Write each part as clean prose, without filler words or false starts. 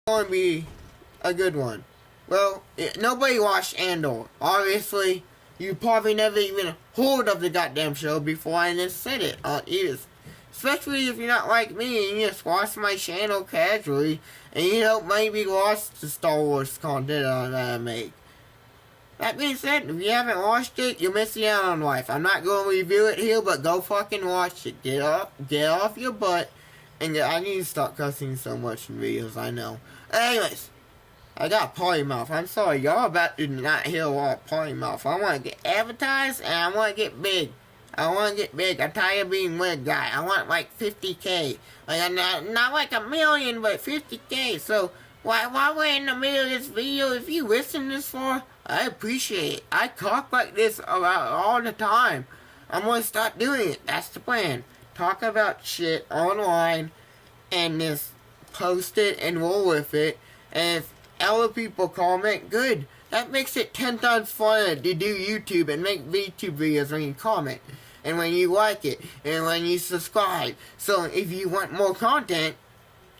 going to be a good one. Well, nobody watched Andor. Obviously, you probably never even heard of the goddamn show before I just said it on ears. Especially if you're not like me and you just watch my channel casually and you don't maybe watch the Star Wars content that I make. That being said, if you haven't watched it, you're missing out on life. I'm not going to review it here, but go fucking watch it. Get off your butt. And I need to stop cussing so much in videos, I know. Anyways, I got potty mouth. I'm sorry, y'all about to not hear a lot of potty mouth. I want to get advertised and I want to get big. I want to get big. I'm tired of being one guy. I want like 50K. Like, not like a million, but 50K. So, while we're in the middle of this video, if you listen this far, I appreciate it. I talk like this about all the time. I'm going to start doing it. That's the plan. Talk about shit online and just post it and roll with it. And if other people comment, good. That makes it 10 times funner to do YouTube and make YouTube videos when you comment. And when you like it. And when you subscribe. So if you want more content,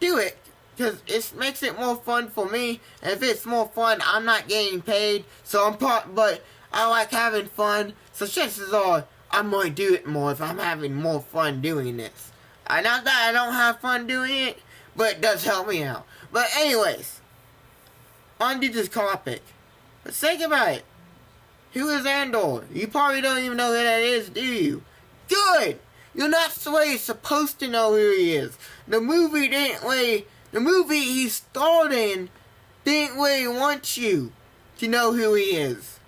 do it. Because it makes it more fun for me. And if it's more fun, I'm not getting paid. So but I like having fun. So chances are, I'm going to do it more if I'm having more fun doing this. Not that I don't have fun doing it, but it does help me out. But anyways, on to this topic. Let's think about it. Who is Andor? You probably don't even know who that is, do you? Good! You're not supposed to know who he is. The movie he starred in didn't really want you to know who he is.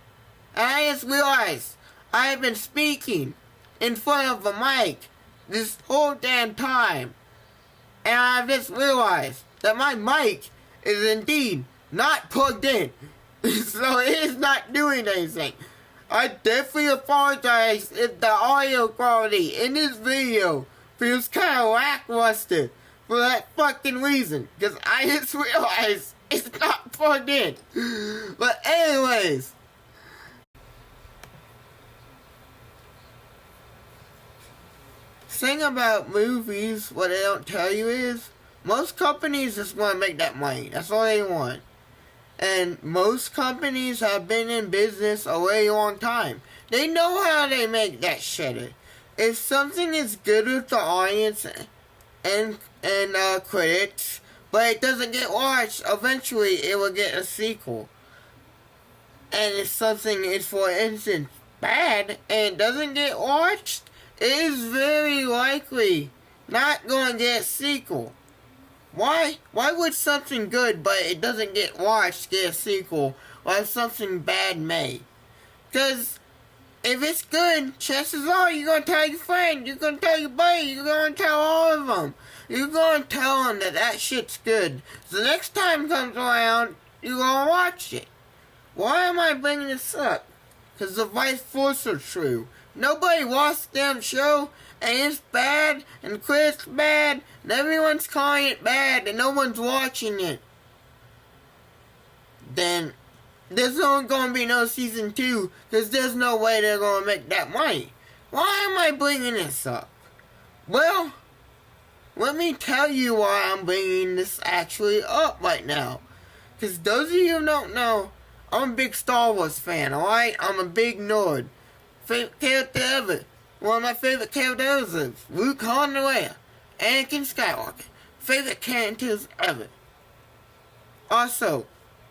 And I just realized I have been speaking in front of a mic this whole damn time. And I've just realized that my mic is indeed not plugged in. So it is not doing anything. I definitely apologize if the audio quality in this video feels kind of lackluster for that fucking reason. Because I just realized it's not plugged in. But anyways. Thing about movies, what they don't tell you is, most companies just want to make that money. That's all they want. And most companies have been in business a very long time. They know how they make that shit. If something is good with the audience and critics, but it doesn't get watched, eventually it will get a sequel. And if something is, for instance, bad and it doesn't get watched, it is very likely not going to get a sequel. Why? Why would something good but it doesn't get watched get a sequel while something bad may? Because if it's good, chances are you're going to tell your friend, you're going to tell your buddy, you're going to tell all of them. You're going to tell them that shit's good. So the next time comes around, you're going to watch it. Why am I bringing this up? Because the vice versa is true. Nobody watched the damn show, and it's bad, and critics bad, and everyone's calling it bad, and no one's watching it. Then, there's not going to be no season 2, because there's no way they're going to make that money. Why am I bringing this up? Well, let me tell you why I'm bringing this actually up right now. Because those of you who don't know, I'm a big Star Wars fan, alright? I'm a big nerd. Favorite character ever. One of my favorite characters is Luke Han the Leia. Anakin Skywalker. Favorite characters ever. Also,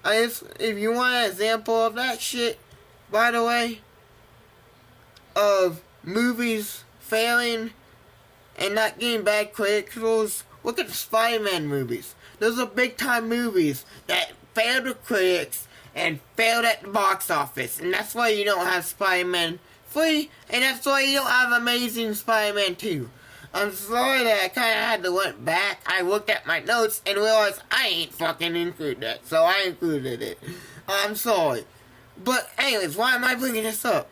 if you want an example of that shit, by the way, of movies failing and not getting bad critics, look at the Spider-Man movies. Those are big time movies that failed the critics and failed at the box office. And that's why you don't have Spider-Man 3, and that's why you don't have Amazing Spider-Man 2. I'm sorry that I kind of had to went back. I looked at my notes and realized I ain't fucking included that, so I included it. I'm sorry. But anyways, why am I bringing this up?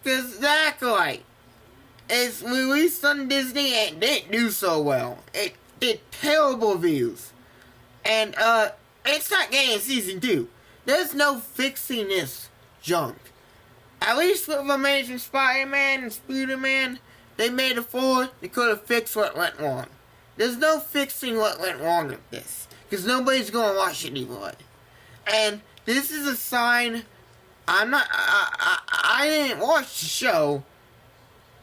Because the Acolyte is released on Disney and didn't do so well. It did terrible views. And it's not getting season 2. There's no fixing this junk. At least with Amazing Spider-Man and Spider-Man, they made it forward. They could have fixed what went wrong. There's no fixing what went wrong with this. Because nobody's going to watch it anyway. And this is a sign. I didn't watch the show,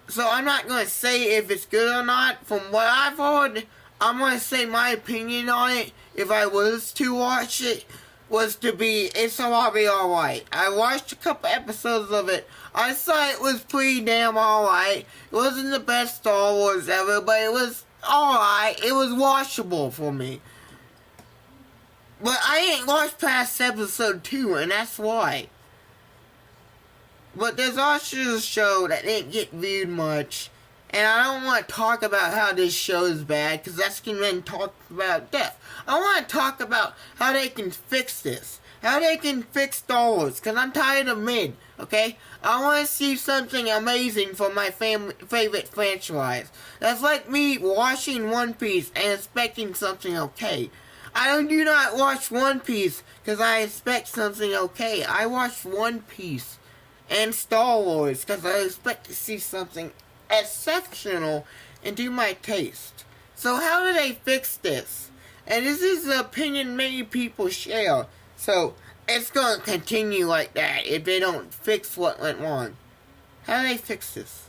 so I'm not going to say if it's good or not. From what I've heard, I'm going to say my opinion on it, if I was to watch it, was to be, it's probably alright. I watched a couple episodes of it. I saw it was pretty damn alright. It wasn't the best Star Wars ever, but it was alright. It was watchable for me. But I ain't watched past episode 2, and that's why. But there's also a show that didn't get viewed much, and I don't want to talk about how this show is bad, because that's going to talk about death. I want to talk about how they can fix this. How they can fix Star Wars, because I'm tired of mid, okay? I want to see something amazing for my favorite franchise. That's like me watching One Piece and expecting something okay. I do not watch One Piece because I expect something okay. I watch One Piece and Star Wars because I expect to see something exceptional and to my taste. So how do they fix this? And this is the opinion many people share. So it's going to continue like that if they don't fix what went wrong. How do they fix this?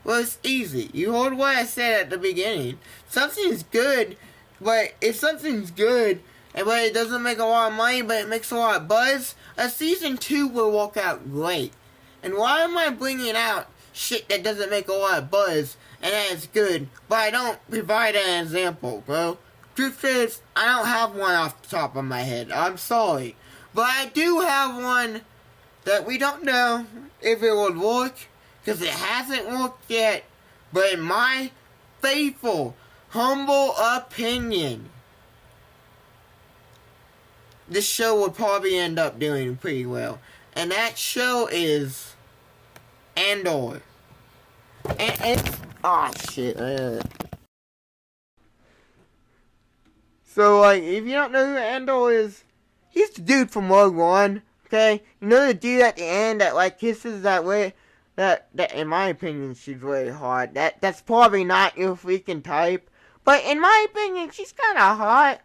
Well, it's easy. You heard what I said at the beginning. Something's good, but if something's good, but it doesn't make a lot of money, but it makes a lot of buzz, a season 2 will work out great. And why am I bringing out shit that doesn't make a lot of buzz and that is good, but I don't provide an example, bro? Truth is, I don't have one off the top of my head. I'm sorry. But I do have one that we don't know if it would work, because it hasn't worked yet. But in my faithful, humble opinion, this show would probably end up doing pretty well. And that show is Andor. And it's... oh, shit. So, like, if you don't know who Andor is, he's the dude from Rogue One, okay? You know the dude at the end that, like, kisses that way? That in my opinion, she's really hot. That's probably not your freaking type. But in my opinion, she's kind of hot.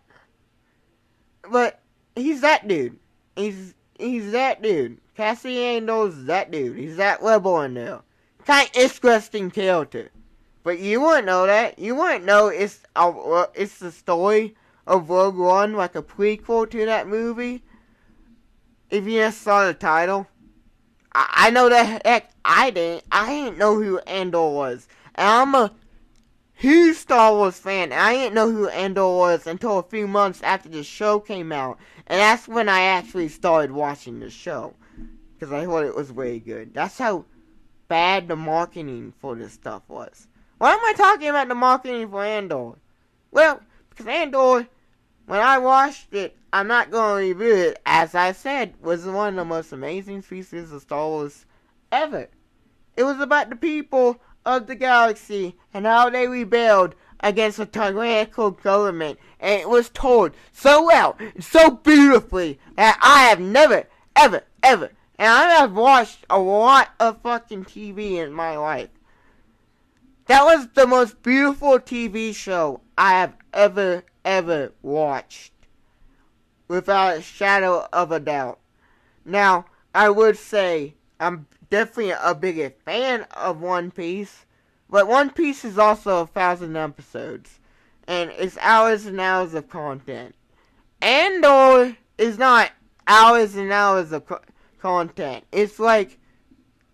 But he's that dude. He's that dude. Cassian Andor's that dude. He's that rebel in there. Kind of interesting character. But you wouldn't know that. You wouldn't know it's the story of Rogue One, like a prequel to that movie, if you just saw the title. I know that heck I didn't. I didn't know who Andor was. And I'm a huge Star Wars fan. And I didn't know who Andor was until a few months after the show came out. And that's when I actually started watching the show. Because I thought it was very good. That's how bad the marketing for this stuff was. Why am I talking about the marketing for Andor? Well, because Andor, when I watched it, I'm not going to review it, as I said, was one of the most amazing pieces of Star Wars ever. It was about the people of the galaxy and how they rebelled against a tyrannical government. And it was told so well and so beautifully that I have never, ever, and I have watched a lot of fucking TV in my life. That was the most beautiful TV show I have ever watched. Without a shadow of a doubt. Now, I would say I'm definitely a bigger fan of One Piece. But One Piece is also 1,000 episodes. And it's hours and hours of content. Andor is not hours and hours of content. It's like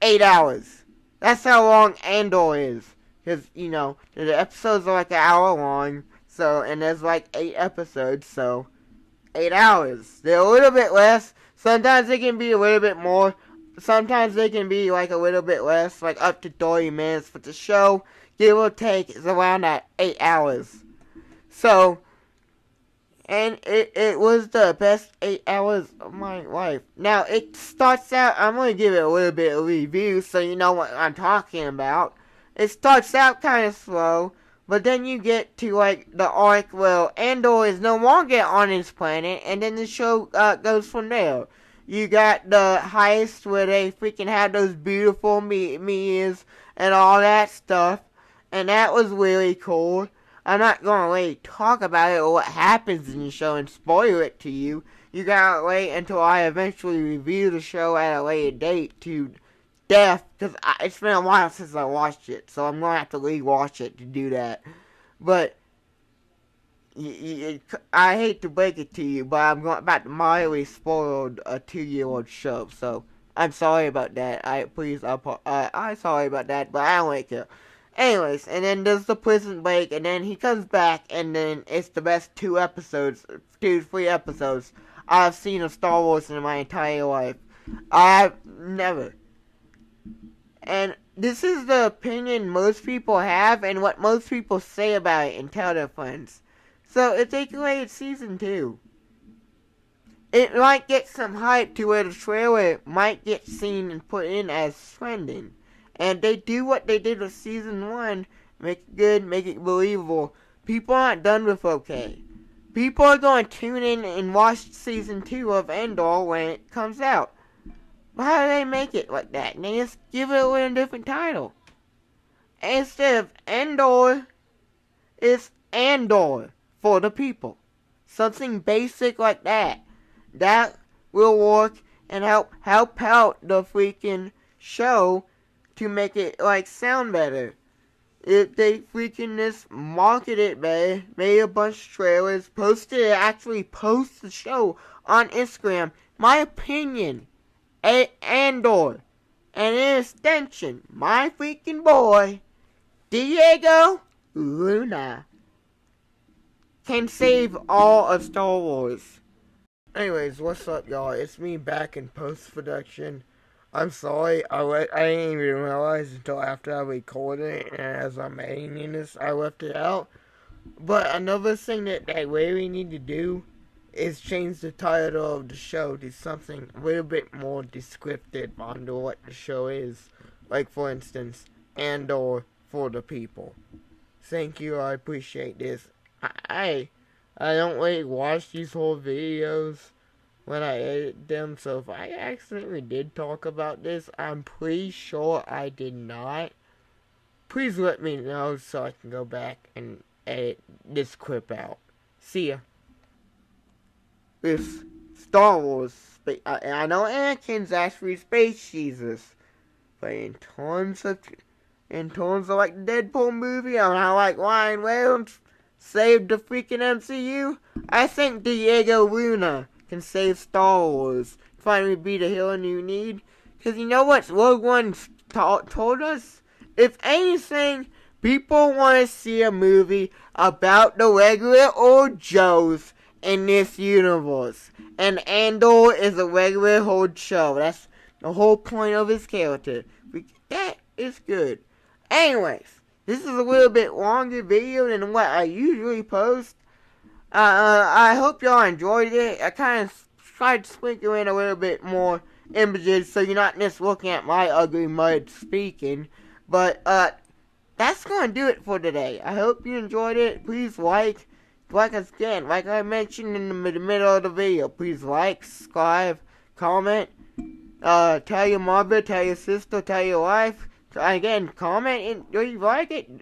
8 hours. That's how long Andor is. Because, you know, the episodes are like an hour long. So, and there's like 8 episodes, so 8 hours. They're a little bit less. Sometimes they can be a little bit more. Sometimes they can be like a little bit less, like up to 30 minutes. But the show, give or take, is around that 8 hours. So, and it was the best 8 hours of my life. Now, it starts out, I'm going to give it a little bit of review so you know what I'm talking about. It starts out kind of slow, but then you get to, like, the arc where Andor is no longer on his planet, and then the show goes from there. You got the heist where they freaking have those beautiful mirrors and all that stuff, and that was really cool. I'm not gonna really talk about it or what happens in the show and spoil it to you. You gotta wait until I eventually review the show at a later date to death, because it's been a while since I watched it, so I'm gonna have to re-watch it to do that. But I hate to break it to you, but I'm about to mildly spoil a 2-year-old show, so I'm sorry about that. I'm sorry about that, but I don't really care. Anyways, and then there's the prison break, and then he comes back, and then it's the best 3 episodes I've seen of Star Wars in my entire life. I've never. And this is the opinion most people have, and what most people say about it and tell their friends. So if they created season 2, it might get some hype to where the trailer might get seen and put in as trending. And they do what they did with season 1, make it good, make it believable. People aren't done with okay. People are going to tune in and watch season 2 of Endor when it comes out. But how do they make it like that? And they just give it a different title. Instead of Endor, it's Andor for the people. Something basic like that. That will work and help out the freaking show to make it sound better. If they freaking just market it better, made a bunch of trailers, actually post the show on Instagram. My opinion, Andor, and an extension, my freaking boy, Diego Luna, can save all of Star Wars. Anyways, what's up, y'all? It's me back in post-production. I'm sorry, I didn't even realize until after I recorded it, and as I'm editing this, I left it out. But another thing that they really need to do is change the title of the show to something a little bit more descriptive on what the show is. Like, for instance, Andor for the people. Thank you, I appreciate this. I don't really watch these whole videos when I edit them, so if I accidentally did talk about this, I'm pretty sure I did not. Please let me know so I can go back and edit this clip out. See ya. This Star Wars, I know Anakin's actually Space Jesus, but in terms of like the Deadpool movie, and how like Ryan Reynolds saved the freaking MCU, I think Diego Luna can save Star Wars. Finally be the hero you need. Because you know what Rogue One told us? If anything, people want to see a movie about the regular old Joes in this universe. And Andor is a regular old show. That's the whole point of his character. That is good. Anyways, this is a little bit longer video than what I usually post. I hope y'all enjoyed it. I kind of tried to sprinkle in a little bit more images so you're not just looking at my ugly mud speaking. But, that's going to do it for today. I hope you enjoyed it. Please like us again. Like I mentioned in the middle of the video. Please like, subscribe, comment. Tell your mother, tell your sister, tell your wife. Again, comment and do you like it?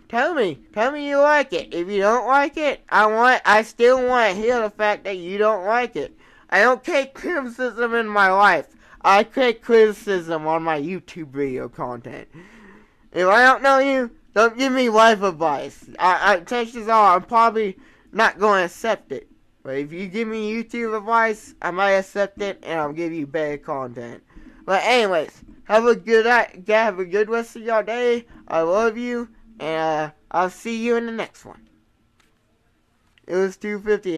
Tell me you like it. If you don't like it, I still want to hear the fact that you don't like it. I don't take criticism in my life. I take criticism on my YouTube video content. If I don't know you, don't give me life advice. Chances are I'm probably not going to accept it. But if you give me YouTube advice, I might accept it and I'll give you better content. But anyways, have a good rest of your day. I love you. And I'll see you in the next one. It was 2:50.